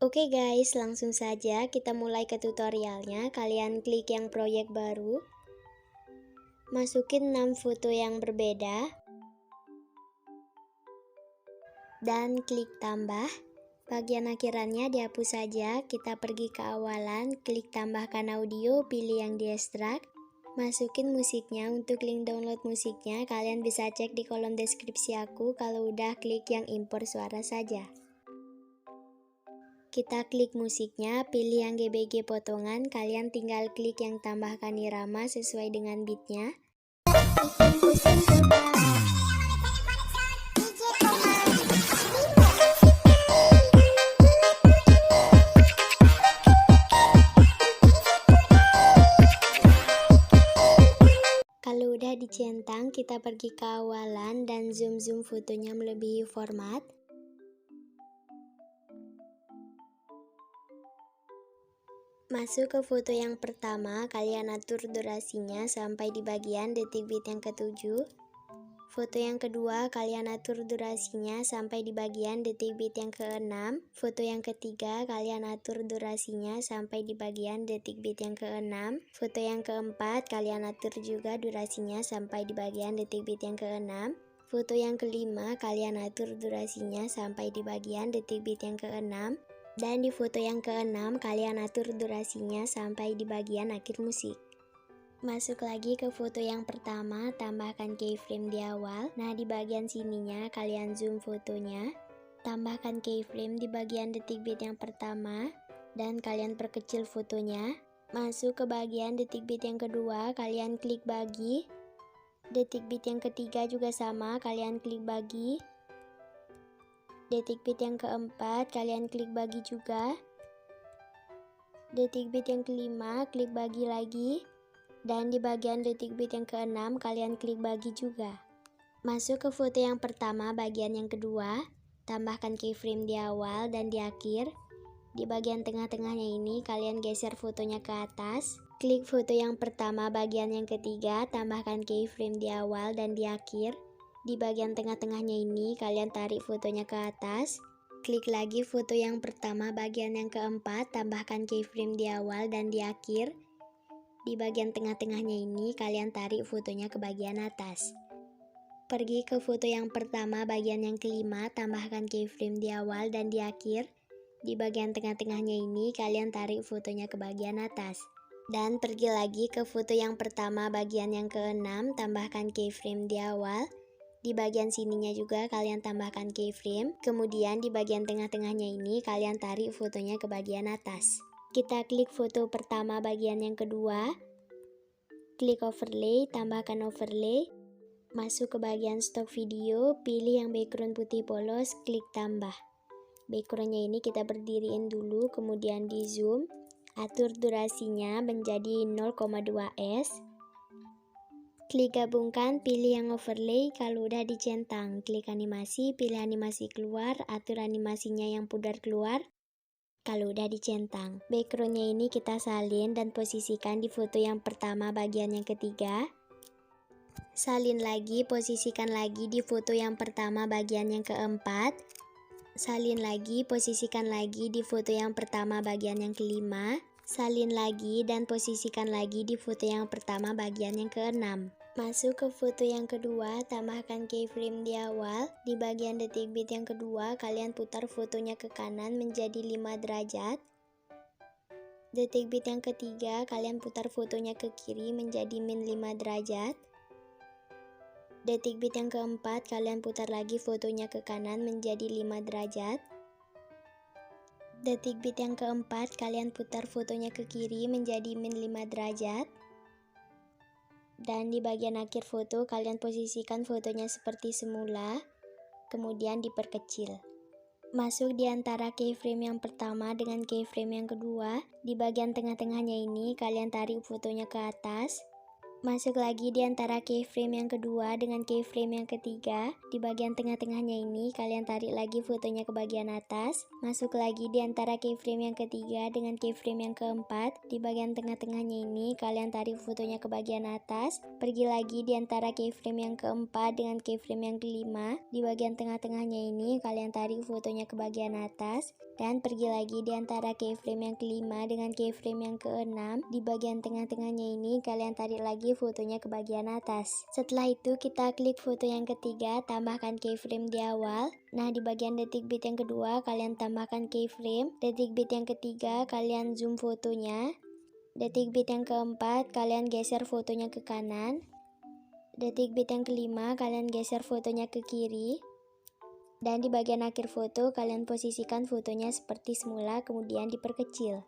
Oke guys, langsung saja kita mulai ke tutorialnya. Kalian klik yang proyek baru, masukin 6 foto yang berbeda, dan klik tambah. Bagian akhirannya dihapus saja. Kita pergi ke awalan, klik tambahkan audio, pilih yang diekstrak, masukin musiknya. Untuk link download musiknya kalian bisa cek di kolom deskripsi aku. Kalau udah, klik yang impor suara saja. Kita klik musiknya, pilih yang GBG potongan, kalian tinggal klik yang tambahkan irama sesuai dengan beatnya. Kalau udah dicentang, kita pergi ke awalan dan zoom fotonya melebihi format. Masuk ke foto yang pertama, kalian atur durasinya sampai di bagian detik bit yang ke-7. Foto yang kedua, kalian atur durasinya sampai di bagian detik bit yang ke-6. Foto yang ketiga, kalian atur durasinya sampai di bagian detik bit yang ke-6. Foto yang keempat, kalian atur juga durasinya sampai di bagian detik bit yang ke-6. Foto yang kelima, kalian atur durasinya sampai di bagian detik bit yang ke-6. Dan di foto yang ke-6, kalian atur durasinya sampai di bagian akhir musik. Masuk lagi ke foto yang pertama, tambahkan keyframe di awal. Nah, di bagian sininya kalian zoom fotonya, tambahkan keyframe di bagian detik bit yang pertama, dan kalian perkecil fotonya. Masuk ke bagian detik bit yang kedua, kalian klik bagi. Detik bit yang ketiga juga sama, kalian klik bagi. Detik bit yang keempat, kalian klik bagi juga. Detik bit yang kelima, klik bagi lagi. Dan di bagian detik bit yang keenam, kalian klik bagi juga. Masuk ke foto yang pertama, bagian yang kedua. Tambahkan keyframe di awal dan di akhir. Di bagian tengah-tengahnya ini, kalian geser fotonya ke atas. Klik foto yang pertama, bagian yang ketiga. Tambahkan keyframe di awal dan di akhir. Di bagian tengah-tengahnya ini, kalian tarik fotonya ke atas. Klik lagi foto yang pertama, bagian yang keempat, tambahkan keyframe di awal dan di akhir. Di bagian tengah-tengahnya ini, kalian tarik fotonya ke bagian atas. Pergi ke foto yang pertama, bagian yang kelima, tambahkan keyframe di awal dan di akhir. Di bagian tengah-tengahnya ini, kalian tarik fotonya ke bagian atas. Dan pergi lagi ke foto yang pertama, bagian yang keenam, tambahkan keyframe di awal. Di bagian sininya juga kalian tambahkan keyframe. Kemudian di bagian tengah-tengahnya ini kalian tarik fotonya ke bagian atas. Kita klik foto pertama bagian yang kedua. Klik overlay, tambahkan overlay. Masuk ke bagian stock video, pilih yang background putih polos, klik tambah. Backgroundnya ini kita berdiriin dulu, kemudian di zoom. Atur durasinya menjadi 0,2s. Klik gabungkan, pilih yang overlay. Kalau udah dicentang, klik animasi, pilih animasi keluar, atur animasinya yang pudar keluar. Kalau udah dicentang, backgroundnya ini kita salin dan posisikan di foto yang pertama bagian yang ketiga. Salin lagi, posisikan lagi di foto yang pertama bagian yang keempat. Salin lagi, posisikan lagi di foto yang pertama bagian yang kelima. Salin lagi dan posisikan lagi di foto yang pertama bagian yang keenam. Masuk ke foto yang kedua, tambahkan keyframe di awal. Di bagian detik bit yang kedua, kalian putar fotonya ke kanan menjadi 5 derajat. Detik bit yang ketiga, kalian putar fotonya ke kiri menjadi min 5 derajat. Detik bit yang keempat, kalian putar lagi fotonya ke kanan menjadi 5 derajat. Detik bit yang keempat, kalian putar fotonya ke kiri menjadi min 5 derajat. Dan di bagian akhir foto, kalian posisikan fotonya seperti semula, kemudian diperkecil. Masuk di antara keyframe yang pertama dengan keyframe yang kedua. Di bagian tengah-tengahnya ini, kalian tarik fotonya ke atas. Masuk lagi di antara keyframe yang kedua dengan keyframe yang ketiga. Di bagian tengah-tengahnya ini kalian tarik lagi fotonya ke bagian atas. Masuk lagi di antara keyframe yang ketiga dengan keyframe yang keempat. Di bagian tengah-tengahnya ini kalian tarik fotonya ke bagian atas. Pergi lagi di antara keyframe yang keempat dengan keyframe yang kelima. Di bagian tengah-tengahnya ini kalian tarik fotonya ke bagian atas. Dan pergi lagi di antara keyframe yang kelima dengan keyframe yang keenam. Di bagian tengah-tengahnya ini kalian tarik lagi fotonya ke bagian atas. Setelah itu kita klik foto yang ketiga, tambahkan keyframe di awal. Nah, di bagian detik bit yang kedua kalian tambahkan keyframe. Detik bit yang ketiga kalian zoom fotonya. Detik bit yang keempat kalian geser fotonya ke kanan. Detik bit yang kelima kalian geser fotonya ke kiri. Dan di bagian akhir foto, kalian posisikan fotonya seperti semula, kemudian diperkecil.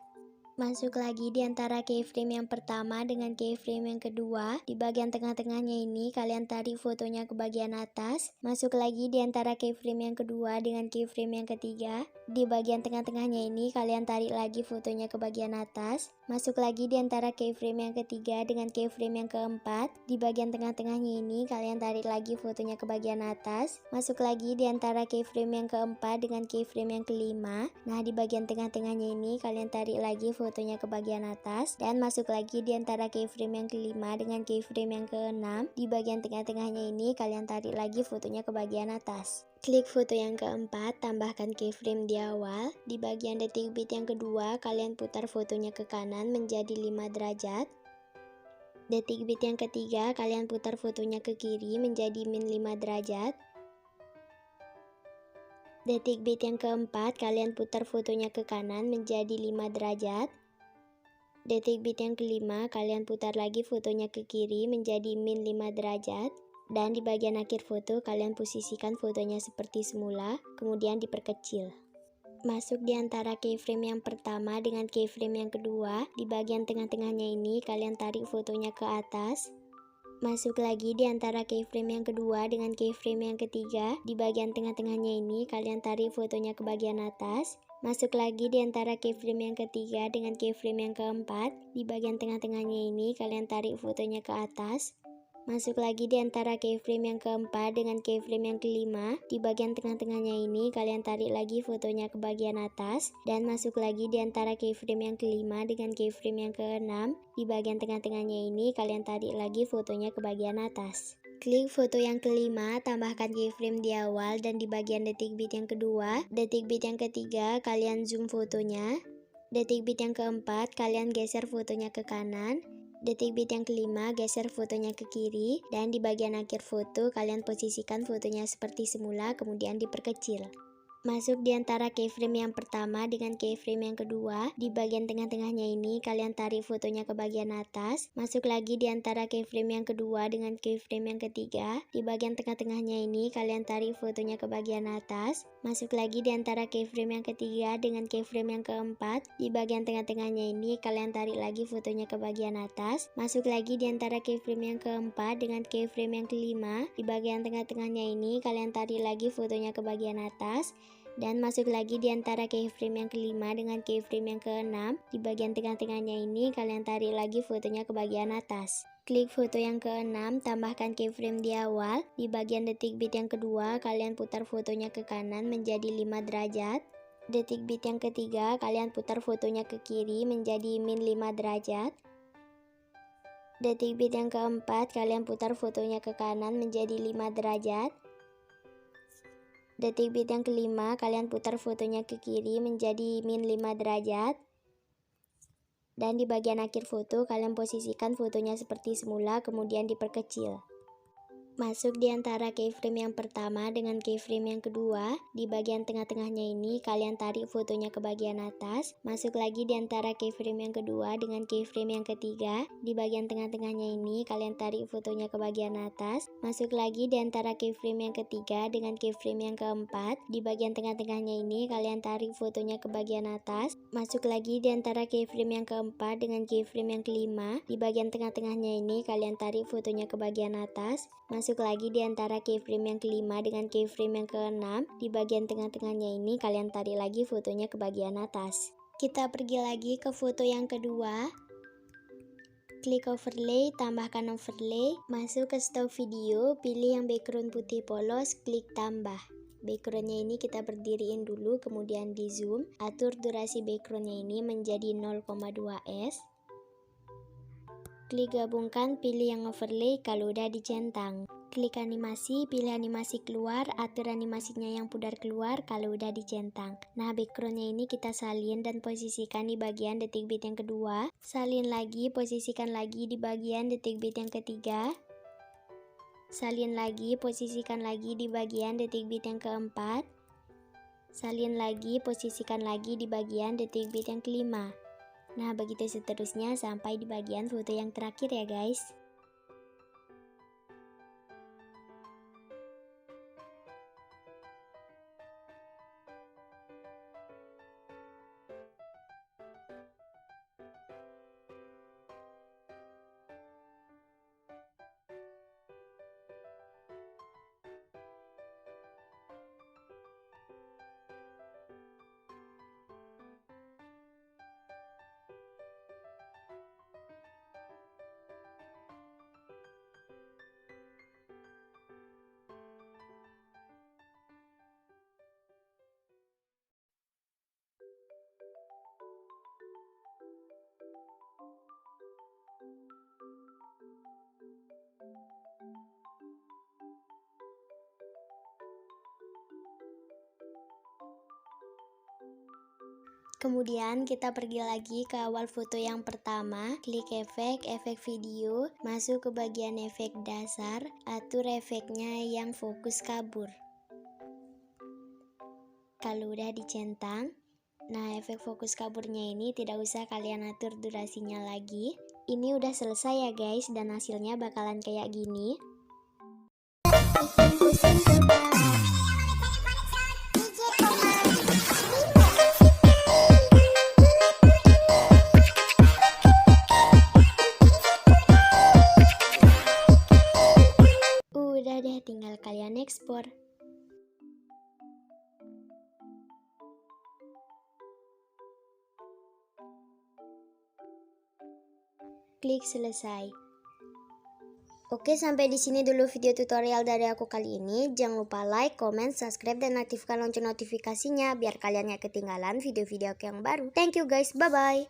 Masuk lagi di antara keyframe yang pertama dengan keyframe yang kedua. Di bagian tengah-tengahnya ini, kalian tarik fotonya ke bagian atas. Masuk lagi di antara keyframe yang kedua dengan keyframe yang ketiga. Di bagian tengah-tengahnya ini, kalian tarik lagi fotonya ke bagian atas. Masuk lagi di antara keyframe yang ketiga dengan keyframe yang keempat. Di bagian tengah-tengahnya ini, kalian tarik lagi fotonya ke bagian atas. Masuk lagi di antara keyframe yang keempat dengan keyframe yang kelima. Nah, di bagian tengah-tengahnya ini, kalian tarik lagi fotonya ke bagian atas. Dan masuk lagi di antara keyframe yang kelima dengan keyframe yang keenam. Di bagian tengah-tengahnya ini, kalian tarik lagi fotonya ke bagian atas. Klik foto yang keempat, tambahkan keyframe di awal. Di bagian detik bit yang kedua, kalian putar fotonya ke kanan menjadi 5 derajat. Detik bit yang ketiga, kalian putar fotonya ke kiri menjadi min 5 derajat. Detik bit yang keempat, kalian putar fotonya ke kanan menjadi 5 derajat. Detik bit yang kelima, kalian putar lagi fotonya ke kiri menjadi min 5 derajat. Dan di bagian akhir foto, kalian posisikan fotonya seperti semula, kemudian diperkecil. Masuk di antara keyframe yang pertama dengan keyframe yang kedua. Di bagian tengah-tengahnya ini, kalian tarik fotonya ke atas. Masuk lagi di antara keyframe yang kedua dengan keyframe yang ketiga. Di bagian tengah-tengahnya ini, kalian tarik fotonya ke bagian atas. Masuk lagi di antara keyframe yang ketiga dengan keyframe yang keempat. Di bagian tengah-tengahnya ini, kalian tarik fotonya ke atas. Masuk lagi di antara keyframe yang keempat dengan keyframe yang kelima. Di bagian tengah-tengahnya ini, kalian tarik lagi fotonya ke bagian atas. Dan masuk lagi di antara keyframe yang kelima dengan keyframe yang keenam. Di bagian tengah-tengahnya ini, kalian tarik lagi fotonya ke bagian atas. Klik foto yang kelima, tambahkan keyframe di awal dan di bagian detik bit yang kedua. Detik bit yang ketiga, kalian zoom fotonya. Detik bit yang keempat, kalian geser fotonya ke kanan. Detik bit yang kelima, geser fotonya ke kiri. Dan di bagian akhir foto, kalian posisikan fotonya seperti semula, kemudian diperkecil. Masuk di antara keyframe yang pertama dengan keyframe yang kedua. Di bagian tengah-tengahnya ini, kalian tarik fotonya ke bagian atas. Masuk lagi di antara keyframe yang kedua dengan keyframe yang ketiga. Di bagian tengah-tengahnya ini, kalian tarik fotonya ke bagian atas. Masuk lagi di antara keyframe yang ketiga dengan keyframe yang keempat. Di bagian tengah-tengahnya ini, kalian tarik lagi fotonya ke bagian atas. Masuk lagi di antara keyframe yang keempat dengan keyframe yang kelima. Di bagian tengah-tengahnya ini, kalian tarik lagi fotonya ke bagian atas. Dan masuk lagi di antara keyframe yang kelima dengan keyframe yang keenam. Di bagian tengah-tengahnya ini, kalian tarik lagi fotonya ke bagian atas. Klik foto yang keenam, tambahkan keyframe di awal. Di bagian detik bit yang kedua, kalian putar fotonya ke kanan menjadi 5 derajat. Detik bit yang ketiga, kalian putar fotonya ke kiri menjadi min 5 derajat. Detik bit yang keempat, kalian putar fotonya ke kanan menjadi 5 derajat. Detik bit yang kelima, kalian putar fotonya ke kiri menjadi min 5 derajat. Dan di bagian akhir foto, kalian posisikan fotonya seperti semula, kemudian diperkecil. Masuk di antara keyframe yang pertama dengan keyframe yang kedua. Di bagian tengah-tengahnya ini, kalian tarik fotonya ke bagian atas. Masuk lagi di antara keyframe yang kedua dengan keyframe yang ketiga. Di bagian tengah-tengahnya ini, kalian tarik fotonya ke bagian atas. Masuk lagi di antara keyframe yang ketiga dengan keyframe yang keempat. Di bagian tengah-tengahnya ini, kalian tarik fotonya ke bagian atas. Masuk lagi di antara keyframe yang keempat dengan keyframe yang kelima. Di bagian tengah-tengahnya ini, kalian tarik fotonya ke bagian atas. Masuk lagi di antara keyframe yang kelima dengan keyframe yang keenam. Di bagian tengah-tengahnya ini, kalian tarik lagi fotonya ke bagian atas. Kita pergi lagi ke foto yang kedua. klik overlay, tambahkan overlay, masuk ke stop video, pilih yang background putih polos, klik tambah. Backgroundnya ini kita berdiriin dulu, kemudian di zoom, atur durasi backgroundnya ini menjadi 0,2s. Klik gabungkan, pilih yang overlay kalau udah dicentang. Klik animasi, pilih animasi keluar, atur animasinya yang pudar keluar kalau udah dicentang. Nah, backgroundnya ini kita salin dan posisikan di bagian detik bit yang kedua. Salin lagi, posisikan lagi di bagian detik bit yang ketiga. Salin lagi, posisikan lagi di bagian detik bit yang keempat. Salin lagi, posisikan lagi di bagian detik bit yang kelima. Nah, begitu seterusnya sampai di bagian foto yang terakhir ya guys. Kemudian kita pergi lagi ke awal foto yang pertama, klik efek video, masuk ke bagian efek dasar, atur efeknya yang fokus kabur. Kalau udah dicentang, nah efek fokus kaburnya ini tidak usah kalian atur durasinya lagi. Ini udah selesai ya guys, dan hasilnya bakalan kayak gini. Udah deh, tinggal kalian ekspor. Klik selesai. Oke, sampai di sini dulu video tutorial dari aku kali ini. Jangan lupa like, comment, subscribe, dan aktifkan lonceng notifikasinya biar kalian gak ketinggalan video-video aku yang baru. Thank you guys, bye-bye.